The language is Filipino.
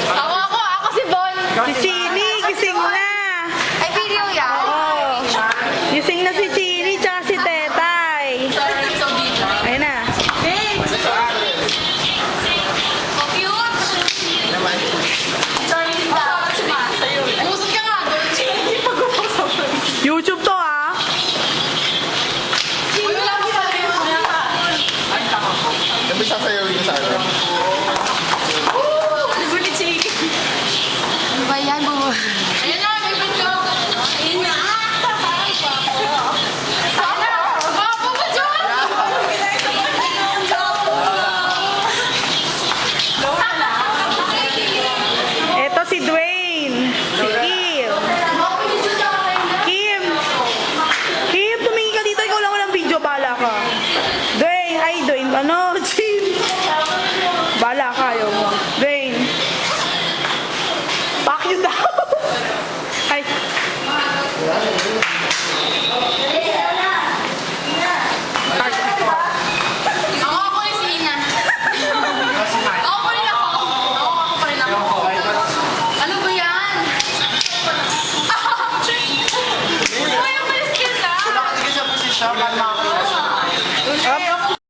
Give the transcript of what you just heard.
Ako si Bon. Si Chini, gising na. Ay, video yan. Oo. Gising na si Chini, tsaka si Tetay. Ayun na. Musot ka nga doon. YouTube to ah. Wala ko sa iyo. Sabi sasayawin niya sa akin. Ano ba yan? Ayun na, may video. Ayun na. Bago ba dyan? Ito si Dwayne. Si Kim. Kim. Kim, tumingin ka dito. Ikaw lang walang video. Bala ka. Dwayne. Ay, Dwayne. Ano? Chin. Bala ka. Ayaw mo. Dwayne. Pack you down.